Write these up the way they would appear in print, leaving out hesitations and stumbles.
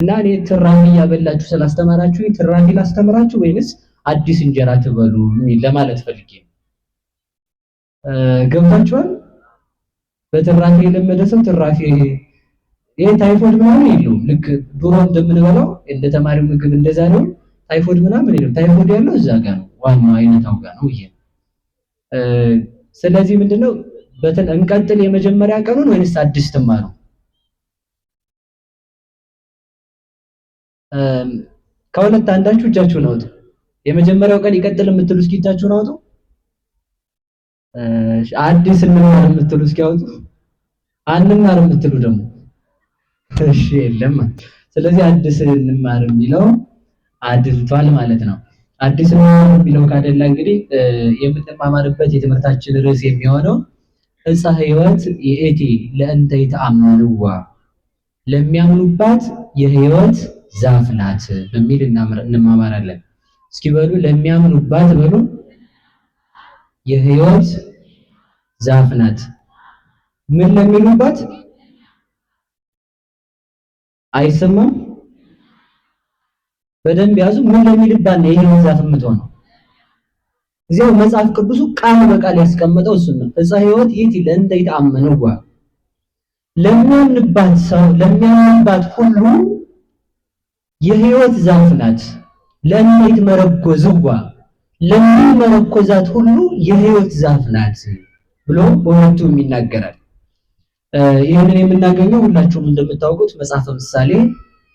እና እኔ ትራፊ ያበላችሁ ስላስተማራችሁ ትራፊ ላስተምራችሁ ወይንስ አዲስ እንጀራ ትበሉ ለማለት ፈልጌ ነው። ገብታችኋል? በትራፊ የለመደ ሰው ትራፊ ይሄ ታይፎይድ ምናምን የለውም። ልክ ድሮ እንደምንበላው እንደ ተማሪው ምግብ እንደዛ ነው። ታይፎይድ ምናምን የለውም። ታይፎይድ ያለው እዛ ጋር ነው፣ ዋናው አይነታው ጋር ነው ይሄ። ስለዚህ ምንድነው እንቀጥል የመጀመሪያ ቀኑን ወይንስ አዲስ ትማሩ? ከሁለት አንዳችሁ እጃችሁን አውጡ። የመጀመሪያው ቀን ይቀጥል የምትሉ እስኪ እጃችሁን አውጡ። አዲስ እንማር የምትሉ እስኪ አውጡ። አንማር የምትሉ ደግሞ እሺ የለም። ስለዚህ አዲስ እንማር የሚለው አድልቷል ማለት ነው። አዲስ እንማር የሚለው ካደላ እንግዲህ የምንማማርበት የትምህርታችን ርዕስ የሚሆነው ዕፀ ሕይወት ይእቲ ለእንተ ይተአምንዋ ለሚያምኑባት የሕይወት ዛፍ ናት በሚል እንማማራለን። እስኪ በሉ ለሚያምኑባት በሉ የሕይወት ዛፍ ናት። ምን ለሚሉባት አይሰማም? በደንብ ያዙ። ምን ለሚልባት ነው የሕይወት ዛፍ የምትሆነው? እዚያው መጽሐፍ ቅዱሱ ቃል በቃል ያስቀመጠው እሱ ነው። ዕፀ ሕይወት ይእቲ ለእንተ ይተአምንዋ ለሚያምንባት ሰው ለሚያምንባት ሁሉ የሕይወት ዛፍ ናት። ለእንተ ይትመረኮዝዋ ለሚመረኮዛት ሁሉ የሕይወት ዛፍ ናት ብሎ በሁለቱም ይናገራል። ይህንን የምናገኘው ሁላችሁም እንደምታውቁት መጽሐፈ ምሳሌ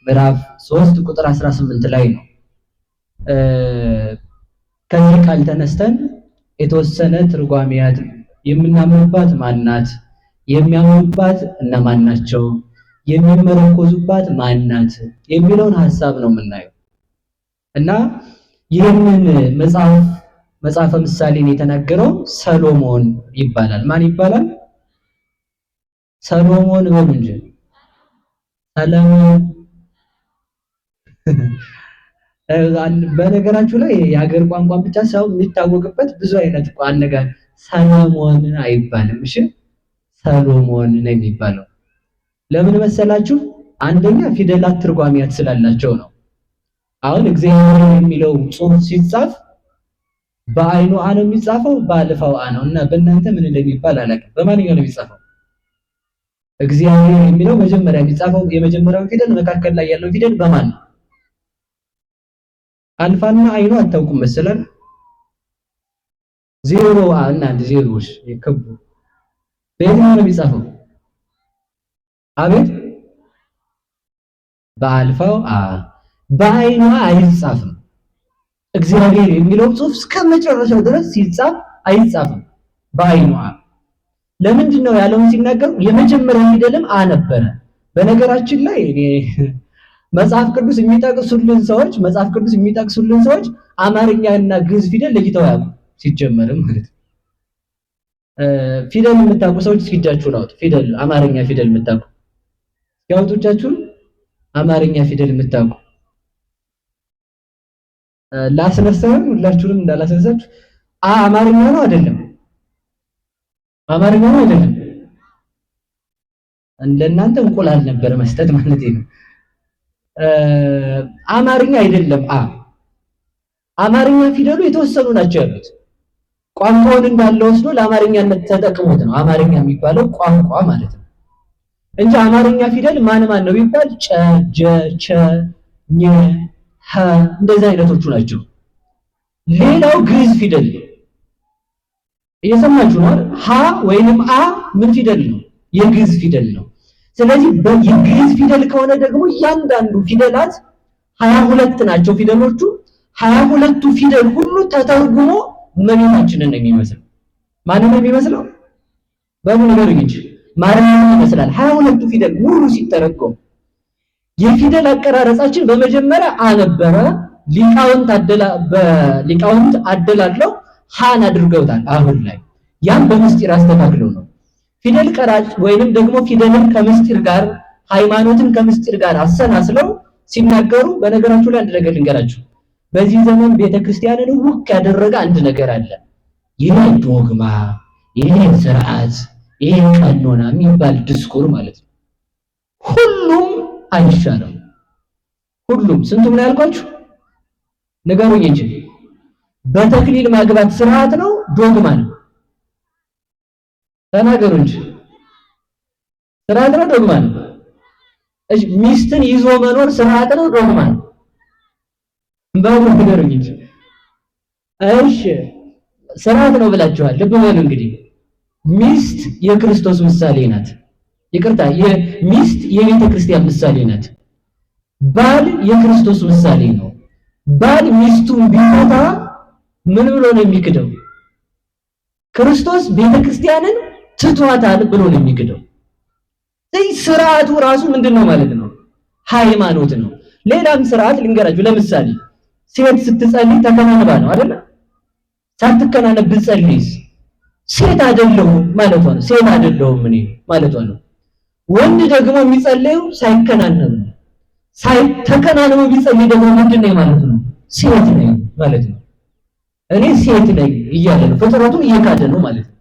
ምዕራፍ 3 ቁጥር 18 ላይ ነው። ከዚህ ቃል ተነስተን የተወሰነ ትርጓሜያት የምናምንባት ማናት፣ የሚያምኑባት እነማን ናቸው፣ የሚመረኮዙባት ማናት የሚለውን ሐሳብ ነው የምናየው እና ይህንን መጽሐፈ ምሳሌን የተናገረው ሰሎሞን ይባላል። ማን ይባላል? ሰሎሞን በሉ እንጂ ሰሎሞን። በነገራችሁ ላይ የሀገር ቋንቋ ብቻ ሳይሆን የሚታወቅበት ብዙ አይነት አነጋገር ሰሎሞን አይባልም። እሺ ሰሎሞን ነው የሚባለው። ለምን መሰላችሁ? አንደኛ ፊደላት ትርጓሜያት ስላላቸው ነው። አሁን እግዚአብሔር የሚለው ጽሑፍ ሲጻፍ በአይኑ አ ነው የሚጻፈው፣ በአልፋው አ ነው እና በእናንተ ምን እንደሚባል አላውቅም። በማንኛው ነው የሚጻፈው? እግዚአብሔር የሚለው መጀመሪያ የሚጻፈው የመጀመሪያው ፊደል መካከል ላይ ያለው ፊደል በማን ነው? አልፋና አይኑ አታውቁም መሰላል። ዜሮ እናንተ ዜሮዎች የከቡ በየትኛው ነው የሚጻፈው? አቤት በአልፋው አ በአይኗ አይጻፍም። እግዚአብሔር የሚለው ጽሑፍ እስከ መጨረሻው ድረስ ሲጻፍ አይጻፍም በአይኗ። ለምንድን ነው ያለውን ሲናገሩ የመጀመሪያው ፊደልም አ ነበረ። በነገራችን ላይ እኔ መጽሐፍ ቅዱስ የሚጠቅሱልን ሰዎች አማርኛና ግዕዝ ፊደል ለይተው ያውቁ ሲጀመርም ማለት ነው። ፊደል የምታውቁ ሰዎች እስኪ እጃችሁን አውጡ። ፊደል አማርኛ ፊደል የምታውቁ ያውጡ እጃችሁን። አማርኛ ፊደል የምታውቁ ላስነሳውን ሁላችሁንም እንዳላስነሳችሁ። አማርኛ ነው አይደለም? አማርኛ ነው አይደለም? እንደናንተ እንቁላል ነበር መስጠት ማለት ነው። አማርኛ አይደለም። አማርኛ ፊደሉ የተወሰኑ ናቸው ያሉት። ቋንቋውን እንዳለ ወስዶ ለአማርኛነት ተጠቅሞት ነው አማርኛ የሚባለው ቋንቋ ማለት ነው እንጂ አማርኛ ፊደል ማን ነው ቢባል ጨ፣ ጀ፣ ቸ፣ ኘ፣ ሀ እንደዚህ አይነቶቹ ናቸው። ሌላው ግዕዝ ፊደል እየሰማችሁ ነው አይደል? ሀ ወይንም አ ምን ፊደል ነው? የግዕዝ ፊደል ነው። ስለዚህ የግዕዝ ፊደል ከሆነ ደግሞ እያንዳንዱ ፊደላት 22 ናቸው ፊደሎቹ። 22ቱ ፊደል ሁሉ ተተርጉሞ እመቤታችንን ነው የሚመስለው። ማንን ነው የሚመስለው? በምን ነገር እንጂ ማርያምን ይመስላል። 22ቱ ፊደል ሙሉ ሲተረጎም የፊደል አቀራረጻችን በመጀመሪያ አ ነበረ። ሊቃውንት አደላለው ሃን አድርገውታል። አሁን ላይ ያን በምስጢር አስተካክለው ነው ፊደል ቀራጭ ወይንም ደግሞ ፊደልን ከምስጢር ጋር ሃይማኖትን ከምስጢር ጋር አሰናስለው ሲናገሩ። በነገራችሁ ላይ አንድ ነገር ልንገራችሁ። በዚህ ዘመን ቤተክርስቲያንን ውክ ያደረገ አንድ ነገር አለ። ይሄ ዶግማ፣ ይሄ ስርዓት፣ ይሄ ቀኖና የሚባል ዲስኩር ማለት ነው። ሁሉም አይሻልም። ሁሉም ስንቱም ነው ያልኳችሁ? ንገሩኝ እንጂ በተክሊል ማግባት ስርዓት ነው ዶግማ ነው? ተናገሩ እንጂ ስርዓት ነው ዶግማ ነው? እሺ ሚስትን ይዞ መኖር ስርዓት ነው ዶግማ ነው? በሉ ንገሩኝ እንጂ። እሺ ስርዓት ነው ብላችኋል። ልብ በሉ እንግዲህ ሚስት የክርስቶስ ምሳሌ ናት። ይቅርታ ሚስት የቤተ ክርስቲያን ምሳሌ ናት። ባል የክርስቶስ ምሳሌ ነው። ባል ሚስቱን ቢፈታ ምን ብሎ ነው የሚክደው? ክርስቶስ ቤተ ክርስቲያንን ትቷታል ብሎ ነው የሚክደው። ስለዚህ ስርዓቱ ራሱ ምንድነው ማለት ነው? ሃይማኖት ነው። ሌላም ስርዓት ልንገራችሁ። ለምሳሌ ሴት ስትጸልይ ተከናንባ ነው አይደል? ሳትከናነብ ብትጸልይስ ሴት አይደለሁም ማለቷ ነው። ሴት አይደለሁም እኔ ማለቷ ነው። ወንድ ደግሞ የሚጸልየው ሳይከናነብ ነው። ሳይተከናነብ ቢጸልይ ደግሞ ምንድነው ማለት ነው? ሴት ነኝ ማለት ነው። እኔ ሴት ነኝ እያለ ነው። ፍጥረቱን እየካደ ነው ማለት ነው።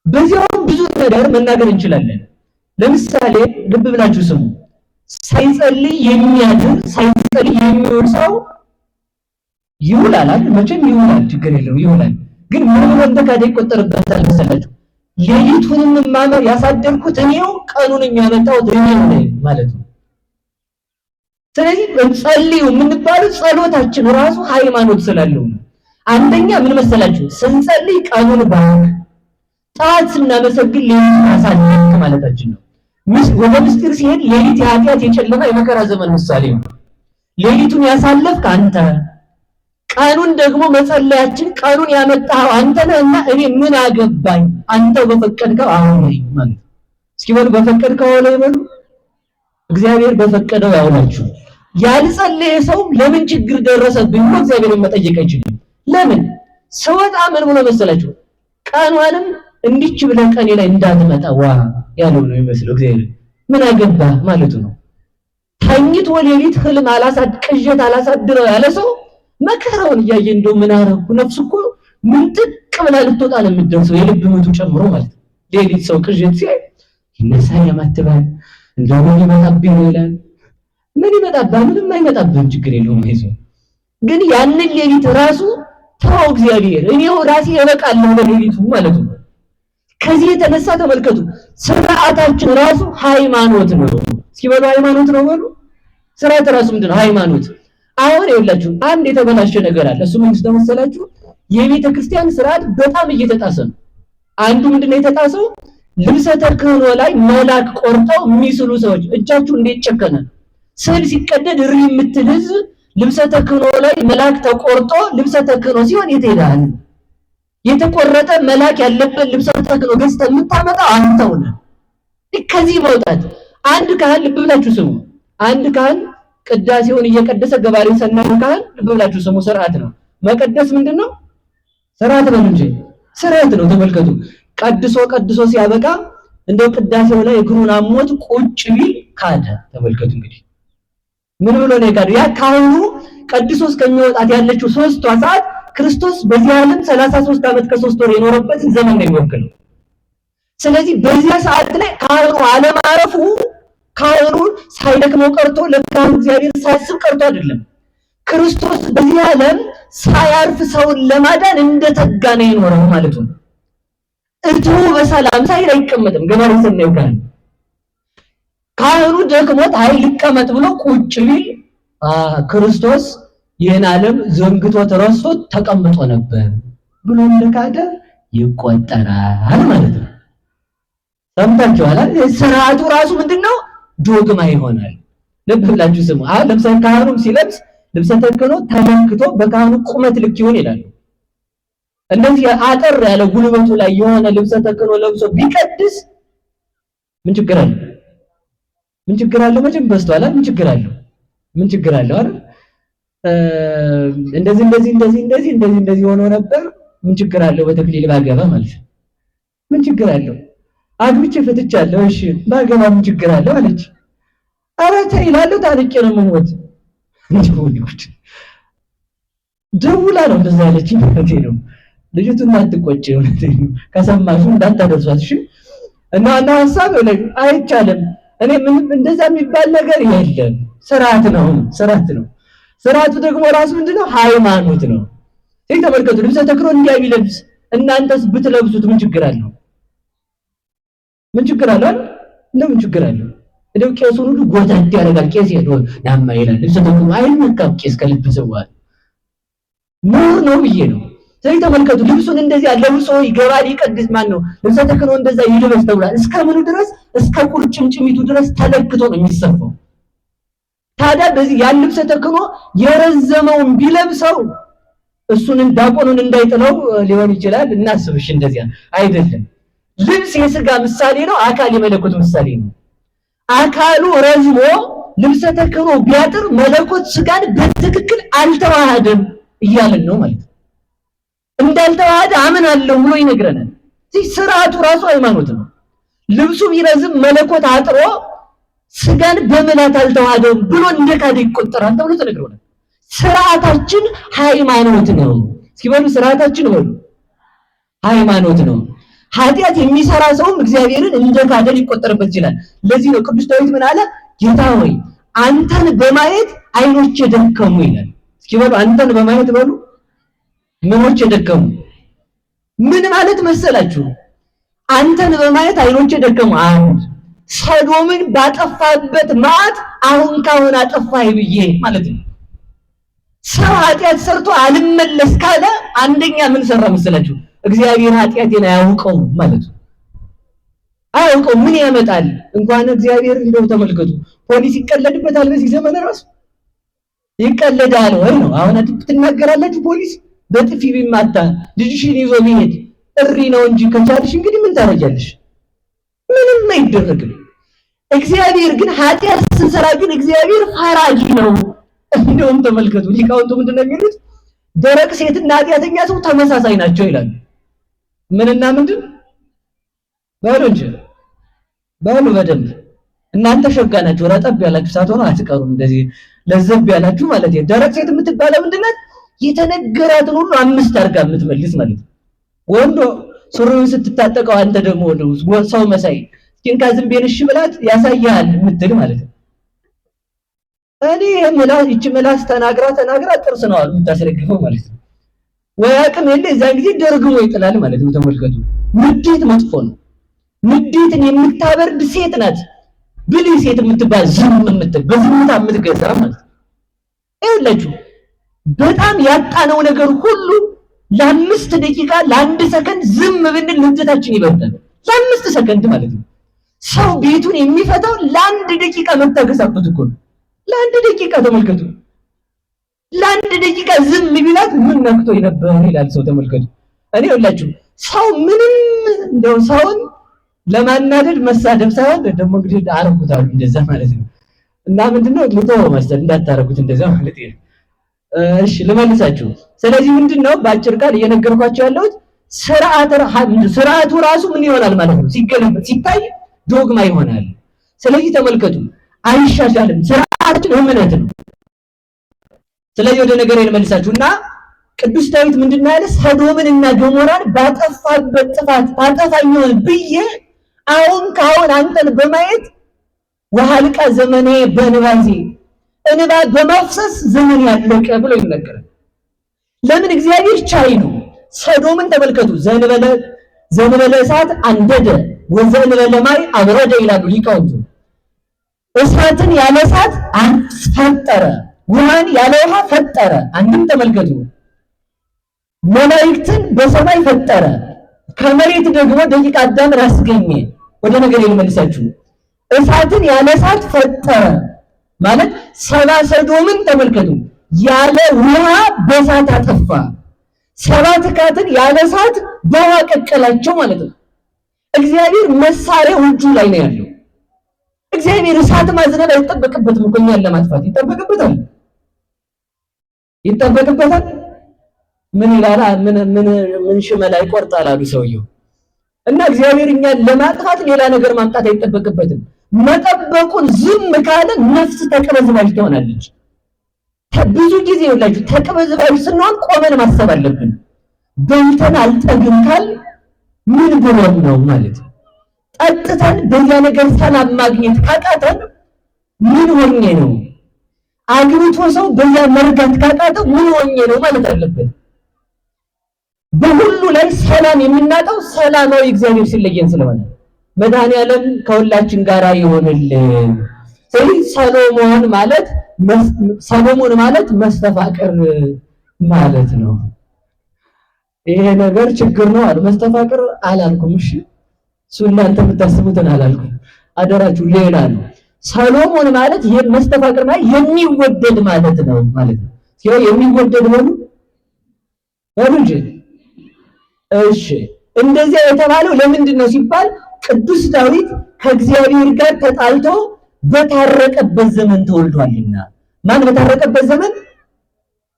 በዚያውም ብዙ ነገር መናገር እንችላለን። ለምሳሌ ልብ ብላችሁ ስሙ። ሳይጸልይ የሚያድር ሳይጸልይ የሚውል ሰው ይውላል አይደል? መቼም ይውላል፣ ችግር የለውም ይውላል። ግን ምን ብሎ እንደካደ ይቆጠርበታል መሰላችሁ? ሌሊቱንም ማመር ያሳደርኩት እኔው ቀኑንም ያመጣሁት እኔው ነኝ ማለት ነው። ስለዚህ ጸልዩ የምንባለው ጸሎታችን ራሱ ሃይማኖት ስላለው ነው። አንደኛ ምን መሰላችሁ? ስንጸልይ ቀኑን ባርክ፣ ጠዋት ስናመሰግን ሌሊቱን አሳልፍ ማለታችን ነው። ወደ ምስጢር ሲሄድ ሌሊት የኃጢአት የጨለማ የመከራ ዘመን ምሳሌ ነው። ሌሊቱን ያሳለፍክ አንተ፣ ቀኑን ደግሞ መጸለያችን ቀኑን ያመጣው አንተ ነህና እኔ ምን አገባኝ አንተው በፈቀድከው አሁን ማለት። እስኪ በሉ በፈቀድከው አሁን ይበሉ። እግዚአብሔር በፈቀደው ያውላችሁ። ያልጸለየ ሰው ለምን ችግር ደረሰብኝ ብሎ እግዚአብሔርን መጠየቅ አይችልም። ለምን ሰውታ ምን ብሎ መሰላችሁ? ቀኗንም እንዲች ብለህ ቀኔ ላይ እንዳትመጣ ዋ ያለው ነው የሚመስለው። እግዚአብሔር ምን አገባ ማለቱ ነው። ተኝቶ ሌሊት ህልም ቅዠት አላሳድረው ያለ ሰው መከራውን እያየ እንደው ምን አረኩ ነፍሱ እኮ ምን ጥቅ ብላ ልትወጣ ነው የምትደርሰው፣ የልብ ምቱ ጨምሮ ማለት ነው። ሌሊት ሰው ቅዠት ሲያይ ይነሳ ያማትባል፣ እንደው ምን ይመጣብኝ ነው ይላል። ምን ይመጣብህ? ምንም አይመጣብህም፣ ችግር የለውም አይዞህ። ግን ያንን ሌሊት ራሱ ተው እግዚአብሔር እኔው ራሴ እበቃለሁ በሌሊቱ ማለት ነው። ከዚህ የተነሳ ተመልከቱ፣ ስርዓታችን ራሱ ሃይማኖት ነው። እስኪ በሉ ሃይማኖት ነው በሉ። ስርዓት ራሱ ምንድን ነው? ሃይማኖት። አሁን ይኸውላችሁ አንድ የተበላሸ ነገር አለ። እሱ ምን መሰላችሁ? የቤተ ክርስቲያን ስርዓት በጣም እየተጣሰ ነው። አንዱ ምንድነው የተጣሰው? ልብሰ ተክህኖ ላይ መላክ ቆርጠው የሚስሉ ሰዎች እጃችሁ እንዴት ጨከነ! ስዕል ሲቀደድ እሪ የምትል ህዝብ ልብሰ ተክህኖ ላይ መላክ ተቆርጦ ልብሰ ተክህኖ ሲሆን የት ሄዳል? የተቆረጠ መላክ ያለበት ልብሰ ተክህኖ ገዝተህ የምታመጣው አንተው ነህ። ከዚህ መውጣት አንድ ካህን ልብ ብላችሁ ስሙ። አንድ ካህን ቅዳሴውን እየቀደሰ ገባሬ ሰናይ ካህን ልብ ብላችሁ ስሙ። ስርዓት ነው መቀደስ። ምንድነው? ስርዓት ነው እንጂ ስርዓት ነው። ተመልከቱ። ቀድሶ ሲያበቃ እንደው ቅዳሴው ላይ እግሩን አሞት ቁጭ ቢል ካደ። ተመልከቱ እንግዲህ ምን ብሎ ነው የካደው? ያ ካህኑ ቀድሶ እስከሚወጣት ያለችው 3ቷ ሰዓት ክርስቶስ በዚህ ዓለም 33 ዓመት ከ3 ወር የኖረበትን ዘመን ነው የሚወክለው። ስለዚህ በዚያ ሰዓት ላይ ካህኑ አለማረፉ ካህኑ ሳይደክመው ቀርቶ ለካህኑ እግዚአብሔር ሳያስብ ቀርቶ አይደለም። ክርስቶስ በዚህ ዓለም ሳያርፍ ሰውን ለማዳን እንደተጋ ነው የኖረው ማለት ነው። እቱ በሰላም ሳይል አይቀመጥም። ገባሬ ሰናዩ ካህኑ ደክሞት ኃይል ይቀመጥ ብሎ ቁጭ ቢል ክርስቶስ ይህን ዓለም ዘንግቶ ተረስቶት ተቀምጦ ነበር ብሎ እንደካደ ይቆጠራል ማለት ነው። ሰምታችኋል? ስርዓቱ ራሱ ምንድነው? ዶግማ ይሆናል። ልብ ብላችሁ ስሙ። አሁን ለምሳሌ ካህኑም ሲለብስ ልብሰ ተክህኖ ተለክቶ በካህኑ ቁመት ልክ ይሆን ይላሉ። እንደዚህ አጠር ያለ ጉልበቱ ላይ የሆነ ልብሰ ተክህኖ ለብሶ ቢቀድስ ምን ችግር አለው? ምን ችግር አለው? መቼም በስቷል። ምን ችግር አለው? ምን ችግር አለው አይደል? እንደዚህ ሆኖ ነበር። ምን ችግር አለው? በተክሊል ባገባ ማለት ነው። ምን ችግር አለው? አግብቼ ፈትቻለሁ፣ እሺ ባገባ ምን ችግር አለው አለች። ኧረ ተይ እላለሁ፣ ታርቄ ነው የምሞት። ደውላ ነው እንደዛ ያለች። ነው ልጅቱ እንዳትቆጭ ከሰማሹ እንዳታደርሷት እሺ። እና ሐሳብ አይቻልም። እኔ ምንም እንደዛ የሚባል ነገር የለም። ስርዓት ነው። ስርዓቱ ደግሞ ራሱ ምንድነው? ሃይማኖት ነው። ይሄ ተመልከቱ። ልብሰ ተክህኖ እንዲያ ቢለብስ እናንተስ ብትለብሱት ምን ችግር አለው? ምን ችግር አለው? ምን ችግር አለው? እንደው ቄሱን ሁሉ ጎተት ያደርጋል። ቄስ ይሄው ናማ ይላል። ልብሰ ተክህኖ አይነካም። ቄስ ከለበሰው ኑር ነው ብዬ ነው። ስለዚህ ተመልከቱ። ልብሱን እንደዚህ ለብሶ ይገባል ይቀድስ። ማን ነው ልብሰ ተክህኖ እንደዛ ይልበስ ተብሏል። እስከ ምኑ ድረስ? እስከ ቁርጭምጭሚቱ ድረስ ተለክቶ ነው የሚሰፋው። ታዲያ በዚህ ያን ልብሰ ተክህኖ የረዘመውን ቢለብሰው እሱን ዲያቆኑን እንዳይጥለው ሊሆን ይችላል። እናስብሽ እንደዚያ አይደለም። ልብስ የሥጋ ምሳሌ ነው፣ አካል የመለኮት ምሳሌ ነው። አካሉ ረዝሞ ልብሰ ተክህኖ ቢያጥር መለኮት ሥጋን በትክክል አልተዋሃደም እያልን ነው ማለት ነው። እንዳልተዋሃደ አምናለሁ ብሎ ይነግረናል። ስለዚህ ስርዓቱ ራሱ ሃይማኖት ነው። ልብሱ ቢረዝም መለኮት አጥሮ ሥጋን በምላት አልተዋሃደም ብሎ እንደካደ ይቆጠራል ተብሎ ተነግሮናል። ስርዓታችን ሃይማኖት ነው። እስኪ በሉ ስርዓታችን በሉ ሃይማኖት ነው። ኃጢአት የሚሰራ ሰውም እግዚአብሔርን እንደካደ ሊቆጠርበት ይችላል። ለዚህ ነው ቅዱስ ዳዊት ምን አለ? ጌታ ሆይ አንተን በማየት ዓይኖቼ ደከሙ ይላል። እስኪ በሉ አንተን በማየት በሉ ምኖቼ ደከሙ። ምን ማለት መሰላችሁ? አንተን በማየት ዓይኖቼ ደከሙ። አንድ ሰዶምን ባጠፋበት መዓት አሁን ካሁን አጠፋህ ብዬ ማለት ነው። ሰው ኃጢአት ሰርቶ አልመለስ ካለ አንደኛ ምን ሰራ መሰላችሁ? እግዚአብሔር ኃጢአቴን አያውቀውም ማለት ነው። አያውቀው ምን ያመጣል? እንኳን እግዚአብሔር እንደው ተመልከቱ፣ ፖሊስ ይቀለድበታል። በዚህ ዘመን ራሱ ይቀለዳል ወይ ነው? አሁን ትናገራላችሁ። ፖሊስ በጥፊ ቢማታ ልጅሽን ይዞ ቢሄድ እሪ ነው እንጂ ከቻልሽ እንግዲህ ምን ታረጃለሽ? ምንም አይደረግም። እግዚአብሔር ግን ኃጢአት ስንሰራ ግን እግዚአብሔር ፈራጅ ነው። እንደውም ተመልከቱ ሊቃውንቱ ምንድነው የሚሉት? ደረቅ ሴትና ኃጢአተኛ ሰው ተመሳሳይ ናቸው ይላሉ። ምንና ምንድን በሉ እንጂ በሉ በደንብ እናንተ ሸጋ ናችሁ። ረጠብ ያላችሁ ሳትሆኑ አትቀሩም። እንደዚህ ለዘብ ያላችሁ ማለት ነው። ደረቅ ሴት የምትባለው ምንድነው? የተነገራትን ሁሉ አምስት አድርጋ የምትመልስ ማለት ነው። ወንዶ ሱሪውን ስትታጠቀው አንተ ደግሞ ሰው መሳይ ኪንካ ዝም ቤንሽ ብላት ያሳያል የምትል ማለት ነው። እኔ ይቺ ምላስ ተናግራ ጥርስ ነው አሉ የምታስረግፈው ማለት ነው። ወይ አቅም የለ የዛን ጊዜ ደርግሞ ይጥላል ማለት ነው። ተመልከቱ። ንዴት መጥፎ ነው። ንዴትን የምታበርድ ሴት ናት ብልህ ሴት የምትባል ዝም የምትል በዝምታ የምትገዛ ማለት ነው። ይኸውላችሁ በጣም ያጣነው ነገር ሁሉ ለአምስት ደቂቃ ለአንድ ሰከንድ ዝም ብንል ንዴታችን ይበርዳል። ለአምስት ሰከንድ ማለት ነው። ሰው ቤቱን የሚፈታው ለአንድ ደቂቃ መታገስ አቅቶት እኮ ነው። ለአንድ ደቂቃ ተመልከቱ። ለአንድ ደቂቃ ዝም ቢላት ምን ነክቶ ነበር ይላል ሰው። ተመልከቱ። እኔ ሁላችሁ ሰው ምንም እንደው ሰውን ለማናደድ መሳደብ ሳይሆን ደግሞ እንግዲህ አረጉታሉ እንደዛ ማለት ነው። እና ምንድነው ልተው መሰል እንዳታረጉት እንደዛ ማለት ነው። እሺ ልመልሳችሁ። ስለዚህ ምንድነው በአጭር ቃል እየነገርኳችሁ ያለሁት ስርዓቱ ራሱ ምን ይሆናል ማለት ነው? ሲገለበጥ ሲታይ ዶግማ ይሆናል። ስለዚህ ተመልከቱ አይሻሻልም። ስርዓታችን እምነት ነው። ስለዚህ ወደ ነገር ልመልሳችሁና ቅዱስ ዳዊት ምንድነው ያለ? ሰዶምንና ገሞራን ባጠፋበት ጥፋት ታጠፋኛል ብዬ አሁን ካሁን አንተን በማየት ወሃልቃ ዘመኔ በንባዜ እንባ በማፍሰስ ዘመን ያለቀ ብሎ ይነገራል። ለምን? እግዚአብሔር ቻይ ነው። ሰዶምን ተመልከቱ። ዘንበለ እሳት አንደደ ወዘንበለ ማይ አብረደ ይላሉ ሊቃውንቱ። እሳትን ያለ እሳት ፈጠረ፣ ውሃን ያለ ውሃ ፈጠረ። አንድም ተመልከቱ መላእክትን በሰማይ ፈጠረ፣ ከመሬት ደግሞ ደቂቀ አዳምን አስገኘ። ወደ ነገር ልመልሳችሁ። እሳትን ያለ እሳት ፈጠረ ማለት ሰባ ሰዶምን ተመልከቱ ያለ ውሃ በእሳት አጠፋ። ሰባት ካትን ያለ እሳት በውሃ ቀቀላቸው ማለት ነው። እግዚአብሔር መሳሪያው እጁ ላይ ነው ያለው። እግዚአብሔር እሳት ማዝነብ አይጠበቅበትም እኮ እኛን ለማጥፋት ይጠበቅበታል። ምን ይላል? ምን ሽመላ ይቆርጣል አሉ ሰውየው። እና እግዚአብሔር እኛን ለማጥፋት ሌላ ነገር ማምጣት አይጠበቅበትም። መጠበቁን ዝም ካለ ነፍስ ተቅበዝባዥ ትሆናለች። ብዙ ጊዜ ይላችሁ ተቅበዝባዥ ስንሆን ቆመን ማሰብ አለብን። በልተን አልጠግም ካል ምን ብሎን ነው ማለት ነው። ጠጥተን በዚያ ነገር ሰላም ማግኘት ካቃተን ምን ሆኜ ነው? አግብቶ ሰው በዛ መርጋት ካቃተው ምን ሆኜ ነው ማለት አለበት። በሁሉ ላይ ሰላም የምናጣው ሰላማዊ እግዚአብሔር ሲለየን ስለሆነ መድኃኔዓለም ከሁላችን ጋር ይሆንልን። ስለዚህ ሰሎሞን ማለት መስተፋቅር ማለት ነው። ይሄ ነገር ችግር ነው አሉ። መስተፋቅር አላልኩም። እሺ እሱ እናንተ የምታስቡትን አላልኩም። አደራችሁ ሌላ ነው። ሰሎሞን ማለት መስተፋቅር ማለት የሚወደድ ማለት ነው ማለት ነው። የሚወደድ በሉ እንጂ። እሺ እንደዚያ የተባለው ለምንድን ነው ሲባል ቅዱስ ዳዊት ከእግዚአብሔር ጋር ተጣልቶ በታረቀበት ዘመን ተወልዷልና። ማን በታረቀበት ዘመን?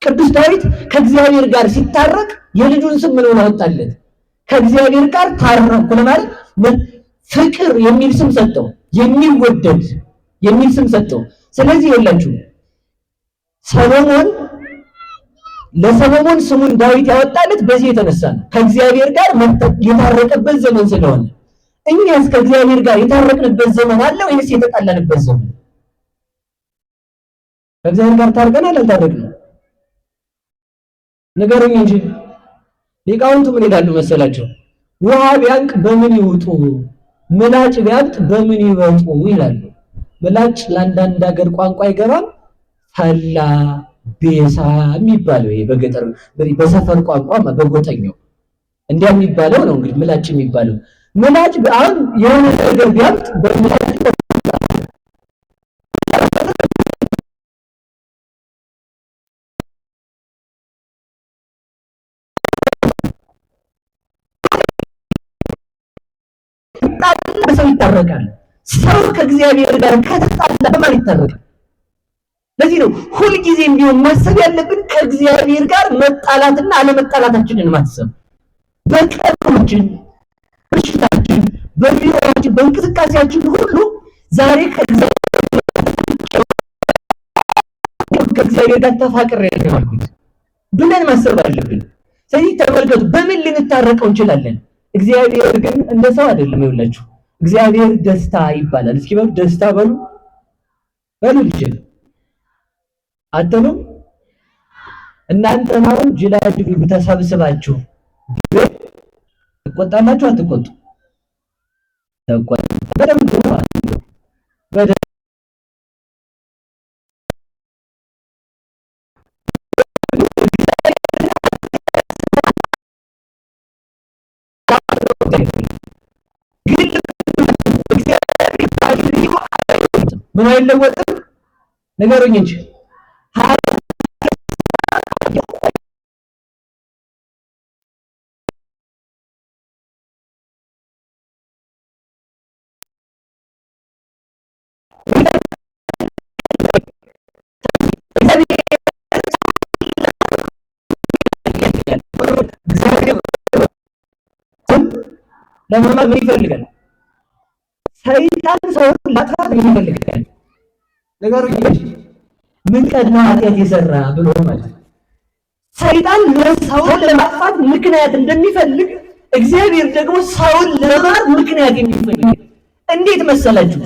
ቅዱስ ዳዊት ከእግዚአብሔር ጋር ሲታረቅ የልጁን ስም ምን ሆነ አወጣለት? ከእግዚአብሔር ጋር ታረቅኩ ለማለት ፍቅር የሚል ስም ሰጠው፣ የሚወደድ የሚል ስም ሰጠው። ስለዚህ የላችሁ ለሰሎሞን ስሙን ዳዊት ያወጣለት በዚህ የተነሳ ነው፣ ከእግዚአብሔር ጋር የታረቀበት ዘመን ስለሆነ። እኛስ ከእግዚአብሔር ጋር የታረቅንበት ዘመን አለ ወይስ የተጣላንበት ዘመን? ከእግዚአብሔር ጋር ታርቀናል አልታረቅንም? ንገሩኝ እንጂ። ሊቃውንቱ ምን ይላሉ መሰላቸው? ውሃ ቢያንቅ በምን ይውጡ፣ ምላጭ ቢያብጥ በምን ይወጡ ይላሉ። ምላጭ ለአንዳንድ ሀገር ቋንቋ አይገባም። ፈላ ቤሳ የሚባለው ይሄ በገጠር በሰፈር ቋንቋ በጎጠኛው እንዲያ የሚባለው ነው እንግዲህ ምላጭ የሚባለው። ምላጭ አሁን የሆነ ነገር ቢያብጥ በምላጭ ሰው ይታረቃል። ሰው ከእግዚአብሔር ጋር ከተጣላ በማን ይታረቃል? ለዚህ ነው ሁልጊዜም ቢሆን ማሰብ ያለብን ከእግዚአብሔር ጋር መጣላትና አለመጣላታችንን ማሰብ። በቀናችን፣ በሽታችን፣ በቢሮአችን፣ በእንቅስቃሴያችን ሁሉ ዛሬ ከእግዚአብሔር ጋር ተፋቅሬ ነው ያልኩት ብለን ማሰብ አለብን። ስለዚህ ተመልከቱ፣ በምን ልንታረቀው እንችላለን? እግዚአብሔር ግን እንደ ሰው አይደለም። ይኸውላችሁ እግዚአብሔር ደስታ ይባላል። እስኪ በሉ ደስታ በሉ ልጅ አትሉም? እናንተ ነው ጅላጅሉ ተሰብስባችሁ ትቆጣላችሁ አትቆጡ? በደንብ ምን አይለወጥም? ንገሩኝ እንጂ ለማማ ምን ይፈልጋል? ሰይጣን ሰውን ላጥፋት ምን ይፈልጋል? ነገሩኝ እንጂ ምን ቀድሞ ኃጢአት የሰራ ብሎ ማለት ሰይጣን ሰውን ለማጥፋት ምክንያት እንደሚፈልግ እግዚአብሔር ደግሞ ሰውን ለማር ምክንያት የሚፈልግ እንዴት መሰላችሁ?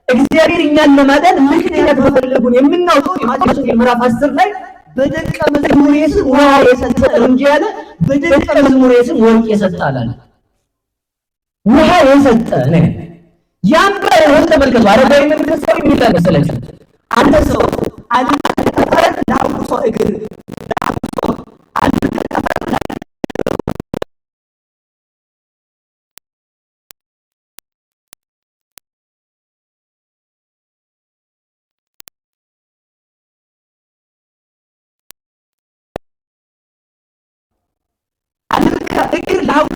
እግዚአብሔር እኛን ለማዳን ምክንያት መፈለጉን የምናውቀው የማቴዎስ ወንጌል ምዕራፍ 10 ላይ በደቀ መዝሙሬ ስም ውሃ የሰጠ እንጂ ያለ በደቀ መዝሙሬ ስም ወርቅ የሰጠ አላለ። ውሃ የሰጠ ነው። ያን ባይሆን ተመልከቱ፣ አረጋዊ መንፈሳዊ ምን ይላል መሰላችሁ? አንተ ሰው አልተጠፈረ ላውቆ እግር እግር ላውቆ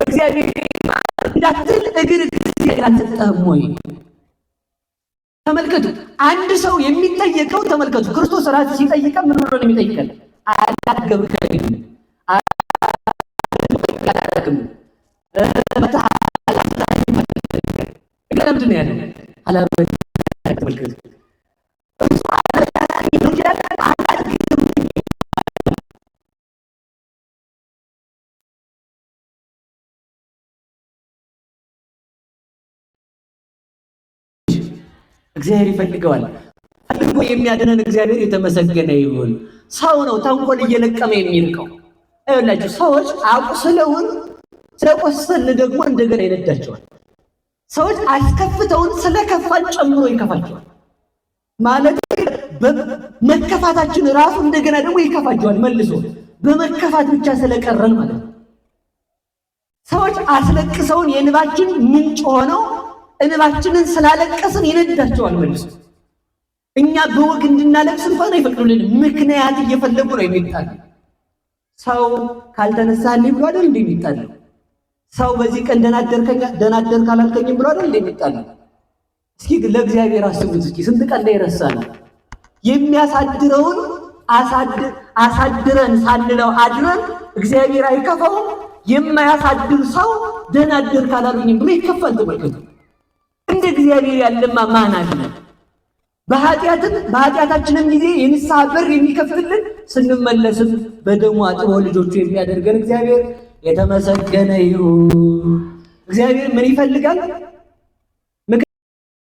እግዚአብሔር እንዳትል እግር እግዚአብሔር አልሰጠህም ወይ? ተመልከቱ፣ አንድ ሰው የሚጠየቀው ተመልከቱ፣ ክርስቶስ ራሱ ሲጠይቀን ምን ብሎ ነው የሚጠይቀን? አላገብከኝም አላገብከኝም ምንድን ነው ያለው? ተመልከቱ እግዚአብሔር ይፈልገዋል። ፈልጎ የሚያድነን እግዚአብሔር የተመሰገነ ይሁን። ሰው ነው ተንኮል እየለቀመ የሚርቀው። አይላችሁ ሰዎች አቁስለውን ስለቆሰልን ደግሞ እንደገና ይነዳቸዋል። ሰዎች አስከፍተውን ስለከፋን ጨምሮ ይከፋቸዋል። ማለት መከፋታችን ራሱ እንደገና ደግሞ ይከፋቸዋል መልሶ በመከፋት ብቻ ስለቀረን ማለት ነው። ሰዎች አስለቅሰውን የእንባችን ምንጭ ሆነው እንባችንን ስላለቀስን ይነዳቸዋል መልሶ። እኛ በወግ እንድናለቅስ እንኳን አይፈቅዱልንም። ምክንያት እየፈለጉ ነው የሚጣሉ። ሰው ካልተነሳልኝ ብሎ አይደል እንደሚጣሉ። ሰው በዚህ ቀን ደህና አደርክ አላልከኝም ብሎ አይደል እንደሚጣሉ። እስኪ ለእግዚአብሔር አስቡት። እስኪ ስንት ቀን ላይ ረሳናል። የሚያሳድረውን አሳድረን ሳንለው አድረን እግዚአብሔር አይከፋውም። የማያሳድር ሰው ደህና አደርክ አላልከኝም ብሎ ይከፋል። ተመልከቱ። እንደ እግዚአብሔር ያለማ ማን አለ? በኃጢአታችንም ጊዜ የንስሐ በር የሚከፍትልን ስንመለስም በደሙ አጥቦ ልጆቹ የሚያደርገን እግዚአብሔር የተመሰገነ ይሁን። እግዚአብሔር ምን ይፈልጋል?